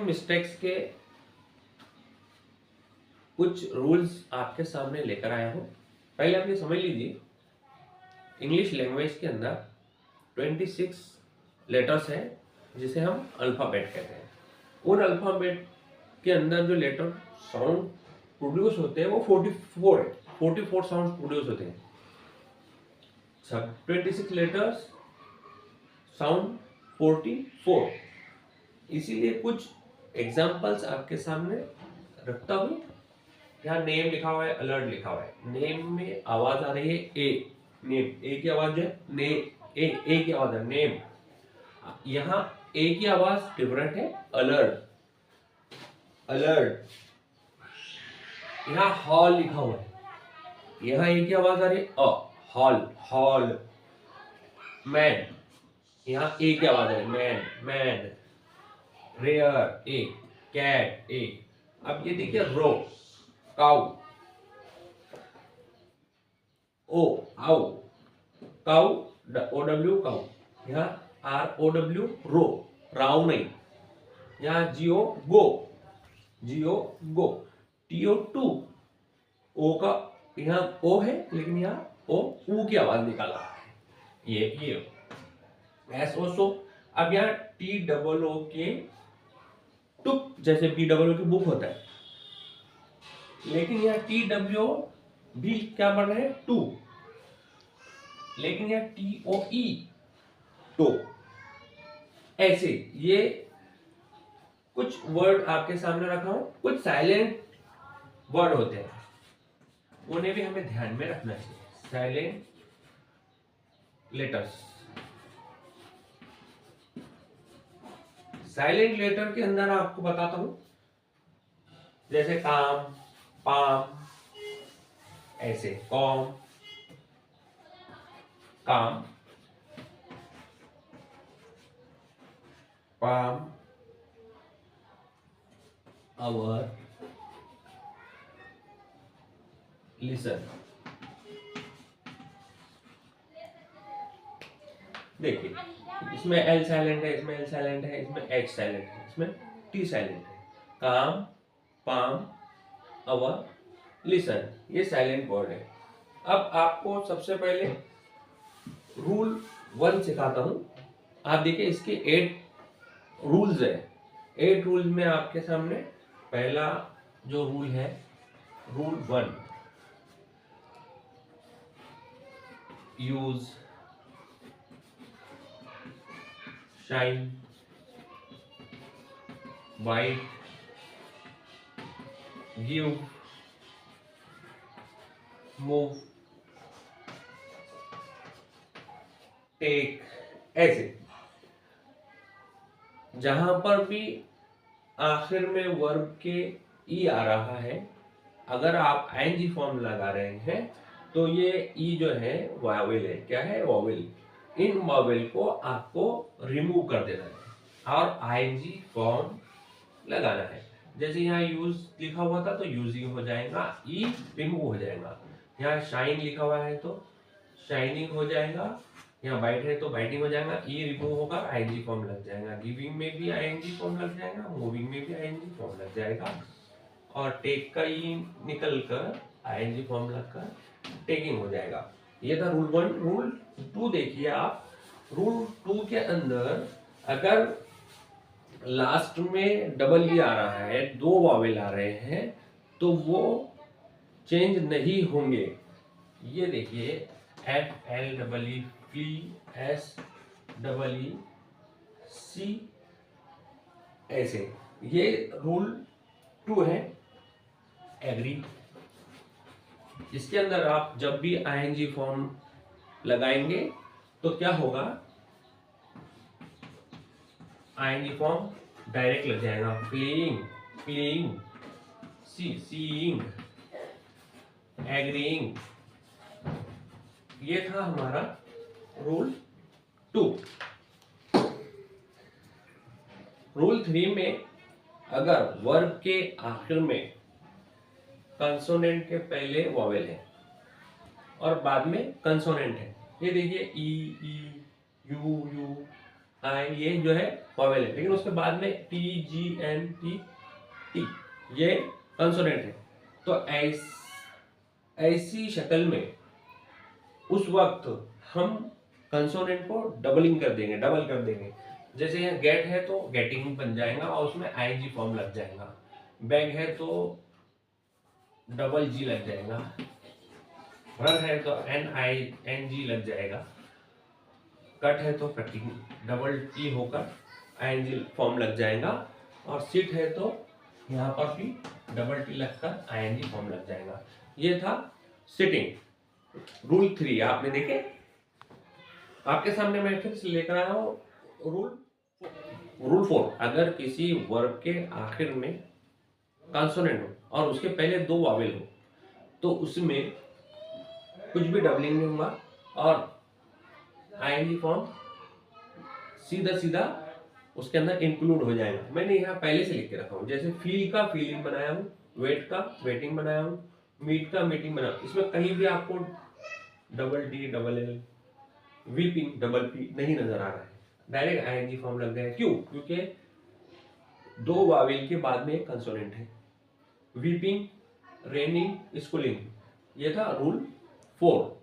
Mistakes के कुछ rules आपके सामने लेकर आया हूं। पहले आप ये समझ लीजिए, इंग्लिश लैंग्वेज के अंदर 26 लेटर्स हैं जिसे हम अल्फाबेट कहते हैं। उन अल्फाबेट के अंदर जो लेटर साउंड प्रोड्यूस होते हैं वो 44 है। 44 साउंड प्रोड्यूस होते हैं। सब 26 लेटर्स साउंड 44। इसीलिए कुछ एग्जाम्पल्स आपके सामने रखता हूं। यहाँ नेम लिखा हुआ है, अलर्ट लिखा हुआ है। नेम में आवाज आ रही है ए। नेम ए की आवाज है, ने ए की आवाज है नेम। यहाँ ए की आवाज डिफरेंट है, अलर्ट अलर्ट। यहाँ हॉल लिखा हुआ है, यहाँ ए की आवाज आ रही है अ, हॉल हॉल। मैन, यहाँ ए की आवाज है मैन मैन। रेयर ए, कैट ए। अब ये देखिए रो, काउ ओ आउ, काउ ओ डब्ल्यू काउ। यहाँ आर ओ डब्ल्यू रो, राउ नहीं। यहाँ जियो गो, जियो गो। टीओ टू, ओ का यहाँ ओ है लेकिन यहाँ ओ ऊ की आवाज निकाला है। ये एस ओ सो। अब यहाँ टी डबल ओ के टुक, जैसे बी डबल ओ की बुक होता है, लेकिन यहाँ टी डब्ल्यू भी क्या बन रहा है टू, लेकिन यहाँ टी ओ ई टो। ऐसे ये कुछ वर्ड आपके सामने रखा हूं। कुछ साइलेंट वर्ड होते हैं, उन्हें भी हमें ध्यान में रखना चाहिए। Silent letters. साइलेंट लेटर के अंदर आपको बताता हूं, जैसे काम, पाम, ऐसे कॉम, काम, पाम, आवर, लिसन। देखिए इसमें एल साइलेंट है, इसमें एल साइलेंट है, इसमें एच साइलेंट है, इसमें टी साइलेंट है। काम, पाम, आवर, लिसन, ये साइलेंट वर्ड है। अब आपको सबसे पहले रूल 1 सिखाता हूं। आप देखिए इसके 8 रूल्स है। 8 रूल्स में आपके सामने पहला जो रूल है, rule 1, use, shine, white, give, move, take. ऐसे जहां पर भी आखिर में वर्ब के ई आ रहा है, अगर आप आईएनजी फॉर्म लगा रहे हैं तो ये ई जो है वावेल है। क्या है? वावेल। इन वावेल को आपको रिमूव कर देना है और आईएनजी फॉर्म लगाना है। जैसे यहाँ यूज लिखा हुआ था तो यूजिंग हो जाएगा, ई रिमूव हो जाएगा। यहाँ शाइन लिखा हुआ है तो शाइनिंग हो जाएगा। यहाँ बाइट है तो बाइटिंग हो जाएगा, ई रिमूव होगा, आईएनजी फॉर्म लग जाएगा। गिविंग में भी आईएनजी फॉर्म लग जाएगा, मूविंग में भी आईएनजी फॉर्म लग जाएगा, और टेक का ई निकल कर आईएनजी फॉर्म लगकर टेकिंग हो जाएगा। ये था रूल 1। रूल 2 देखिए आप। रूल 2 के अंदर अगर लास्ट में डबल ई आ रहा है, 2 वावेल आ रहे हैं, तो वो चेंज नहीं होंगे। ये देखिए F L double E, flee, S double E, see, ऐसे। ये रूल 2 है। एग्री। इसके अंदर आप जब भी आईएनजी फॉर्म लगाएंगे तो क्या होगा, आईएनजी फॉर्म डायरेक्ट लग जाएगा। Playing, playing, seeing, agreeing. ये था हमारा रूल 2। रूल 3 में अगर वर्ब के आखिर में कंसोनेंट के पहले वॉवेल है और बाद में कंसोनेंट है, ये देखिए ई, ई, यू, यू, आई ये जो है वॉवेल है, लेकिन उसके बाद में T G N T T ये कंसोनेंट है। तो ऐसी शक्ल में उस वक्त हम कंसोनेंट को डबलिंग कर देंगे, डबल कर देंगे। जैसे यहाँ गेट है तो गेटिंग बन जाएगा और उसमें आईएनजी फॉर्म लग जाएगा। बैग है तो डबल जी लग जाएगा। रन है तो एन आई एन जी लग जाएगा। कट है तो कटिंग डबल टी होकर आईएनजी फॉर्म लग जाएगा। और सिट है तो यहाँ पर भी डबल टी लगकर आईएनजी फॉर्म लग जाएगा। ये था सिटिंग। रूल 3 आपने देखे, आपके सामने मैं फिर से लेकर आया हूँ। रूल 4, अगर किसी वर्ब के आखिर में कंसोनेंट हो और उसके पहले 2 वावेल हो तो उसमें कुछ भी डबलिंग नहीं होगा और आईएनजी फॉर्म सीधा सीधा उसके अंदर इंक्लूड हो जाएगा। मैंने यहाँ पहले से लिख के रखा हूँ। जैसे फील का फीलिंग बनाया हूँ, वेट का वेटिंग बनाया हूँ, मीट का मीटिंग बनाया हूँ। इसमें कहीं भी आपको double D double L weeping double P नहीं नजर आ रहा है, डायरेक्ट आईएनजी फॉर्म लग गया। क्यों? क्योंकि 2 वावेल के बाद में एक कंसोनेंट है। Weeping, raining, schooling. ये था रूल 4।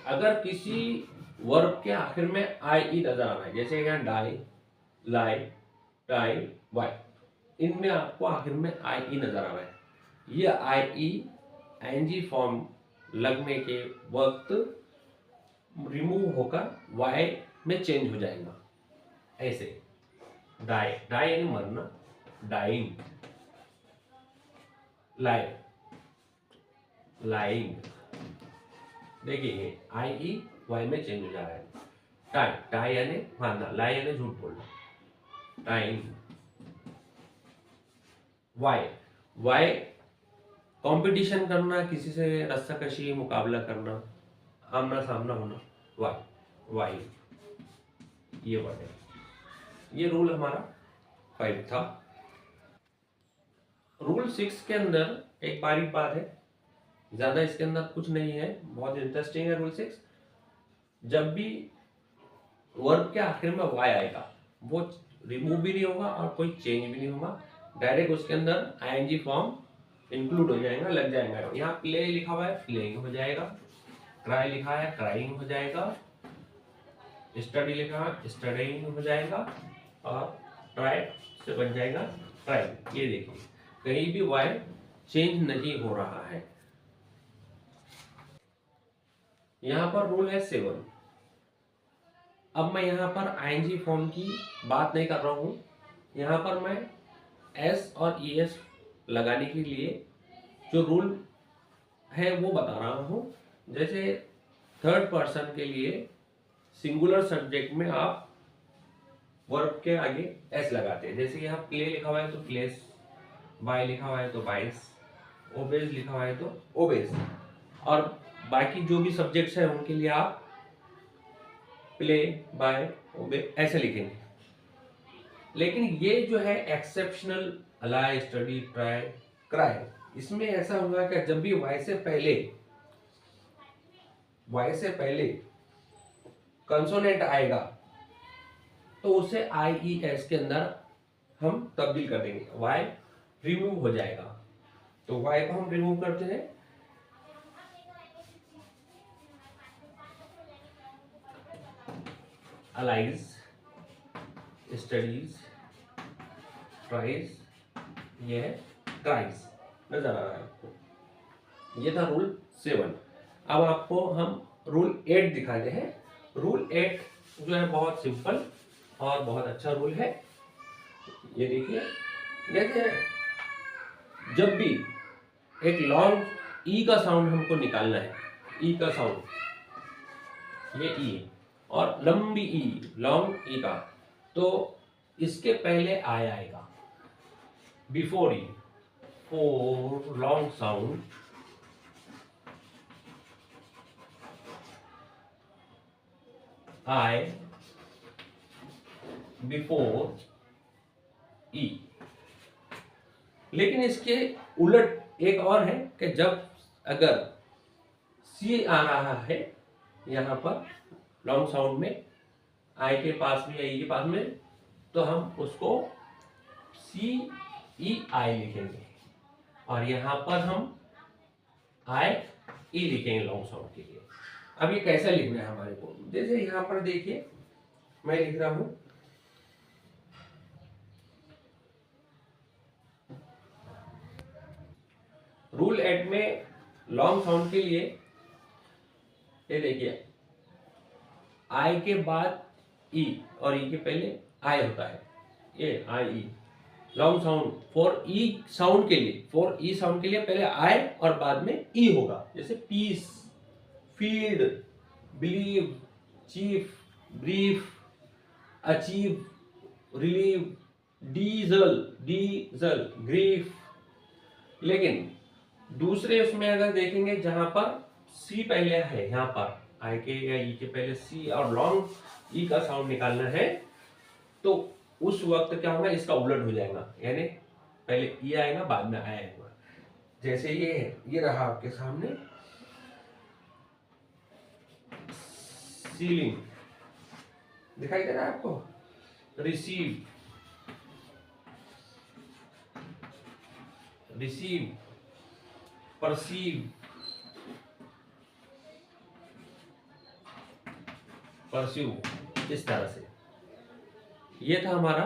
अगर किसी वर्ब के आखिर में आई ई नजर आ रहा है, जैसे यहाँ डाई, लाई, टाई, वाई, इनमें आपको आखिर में आई ई नजर आ रहा है, ये आई ई आईएनजी फॉर्म लगने के वक्त रिमूव होकर वाई में चेंज हो जाएगा। ऐसे डाई, डाई यानी मरना, डाइंग, लाई, लाइंग। देखिए आई ई वाई में चेंज हो जा रहा है। टाई, टाई यानी मारना, लाई यानी झूठ बोलना, टाइम। वाई, वाई कंपटीशन करना, किसी से रस्साकशी मुकाबला करना, आमना सामना होना, वाई, वाई ये वर्ड है। ये रूल हमारा 5 था। रूल 6 के अंदर एक बारीक बात है, ज्यादा इसके अंदर कुछ नहीं है, बहुत इंटरेस्टिंग है। रूल 6, जब भी वर्ब के आखिर में वाई आएगा वो रिमूव भी नहीं होगा और कोई चेंज भी नहीं होगा, डायरेक्ट उसके अंदर आईएनजी फॉर्म इंक्लूड हो जाएगा, लग जाएगा। यहाँ प्ले लिखा हुआ है, प्लेइंग हो जाएगा। क्राई लिखा है, क्राइंग हो जाएगा। स्टडी लिखा है, स्टडीइंग हो जाएगा। और ट्राई से बन जाएगा ट्राइंग। ये देखिए कहीं भी वाई चेंज नहीं हो रहा है। यहाँ पर रूल है 7। अब मैं यहाँ पर आईएनजी फॉर्म की बात नहीं कर रहा हूँ, यहाँ पर मैं एस और ईएस लगाने के लिए जो रूल है वो बता रहा हूँ। जैसे थर्ड पर्सन के लिए सिंगुलर सब्जेक्ट में आप वर्ब के आगे एस लगाते हैं। जैसे यहाँ प्ले लिखा हुआ है तो प्लेस, बाय लिखा हुआ है तो बाइस, ओबेज लिखा हुआ है तो ओबेज। और बाकी जो भी सब्जेक्ट्स हैं उनके लिए आप प्ले, बाय, ओबे ऐसे लिखेंगे। लेकिन ये जो है exceptional, ally, study, try, cry, इसमें ऐसा होगा कि जब भी वाई से पहले कंसोनेंट आएगा तो उसे आई ई एस के अंदर हम तब्दील कर देंगे, वाई रिमूव हो जाएगा। तो वाई को हम रिमूव करते हैं, अलाइज, स्टडीज, ट्राइज, ये है ट्राइज। नजर आ रहा है आपको। ये था रूल 7। अब आपको हम रूल 8 दिखाते हैं। रूल 8 जो है बहुत सिंपल और बहुत अच्छा रूल है। ये देखिए, देखिए जब भी एक लॉन्ग ई का साउंड हमको निकालना है, ई का साउंड, ये ई और लंबी ई, लॉन्ग ई का, तो इसके पहले आई आएगा, before E, four long sound, I before ई। लेकिन इसके उलट एक और है कि जब अगर सी आ रहा है यहाँ पर लॉन्ग साउंड में आई के पास में या ई के पास में, तो हम उसको सी ई आई लिखेंगे, और यहां पर हम आई ई लिखेंगे लॉन्ग साउंड के लिए। अब ये कैसे लिखना है हमारे को, जैसे यहां पर देखिए मैं लिख रहा हूं रूल एट में लॉन्ग साउंड के लिए, ये देखिए आई के बाद ई और ई के पहले आई होता है, ये I E long sound. For E sound के लिए, फॉर ई साउंड के लिए पहले आई और बाद में ई होगा, जैसे piece, field, believe, chief, brief, achieve, relieve, diesel, diesel, grief. लेकिन दूसरे उसमें अगर देखेंगे जहां पर सी पहले है, यहाँ पर आई के या ई के पहले सी और लॉन्ग ई का साउंड निकालना है, तो उस वक्त क्या होगा, इसका उलट हो जाएगा, यानी पहले ई आएगा बाद में आई आएगा। जैसे ये है, ये रहा आपके सामने सीलिंग, दिखाई दे रहा है आपको, रिसीव, रिसीव, परसीव, परस्यू, इस तरह से। ये था हमारा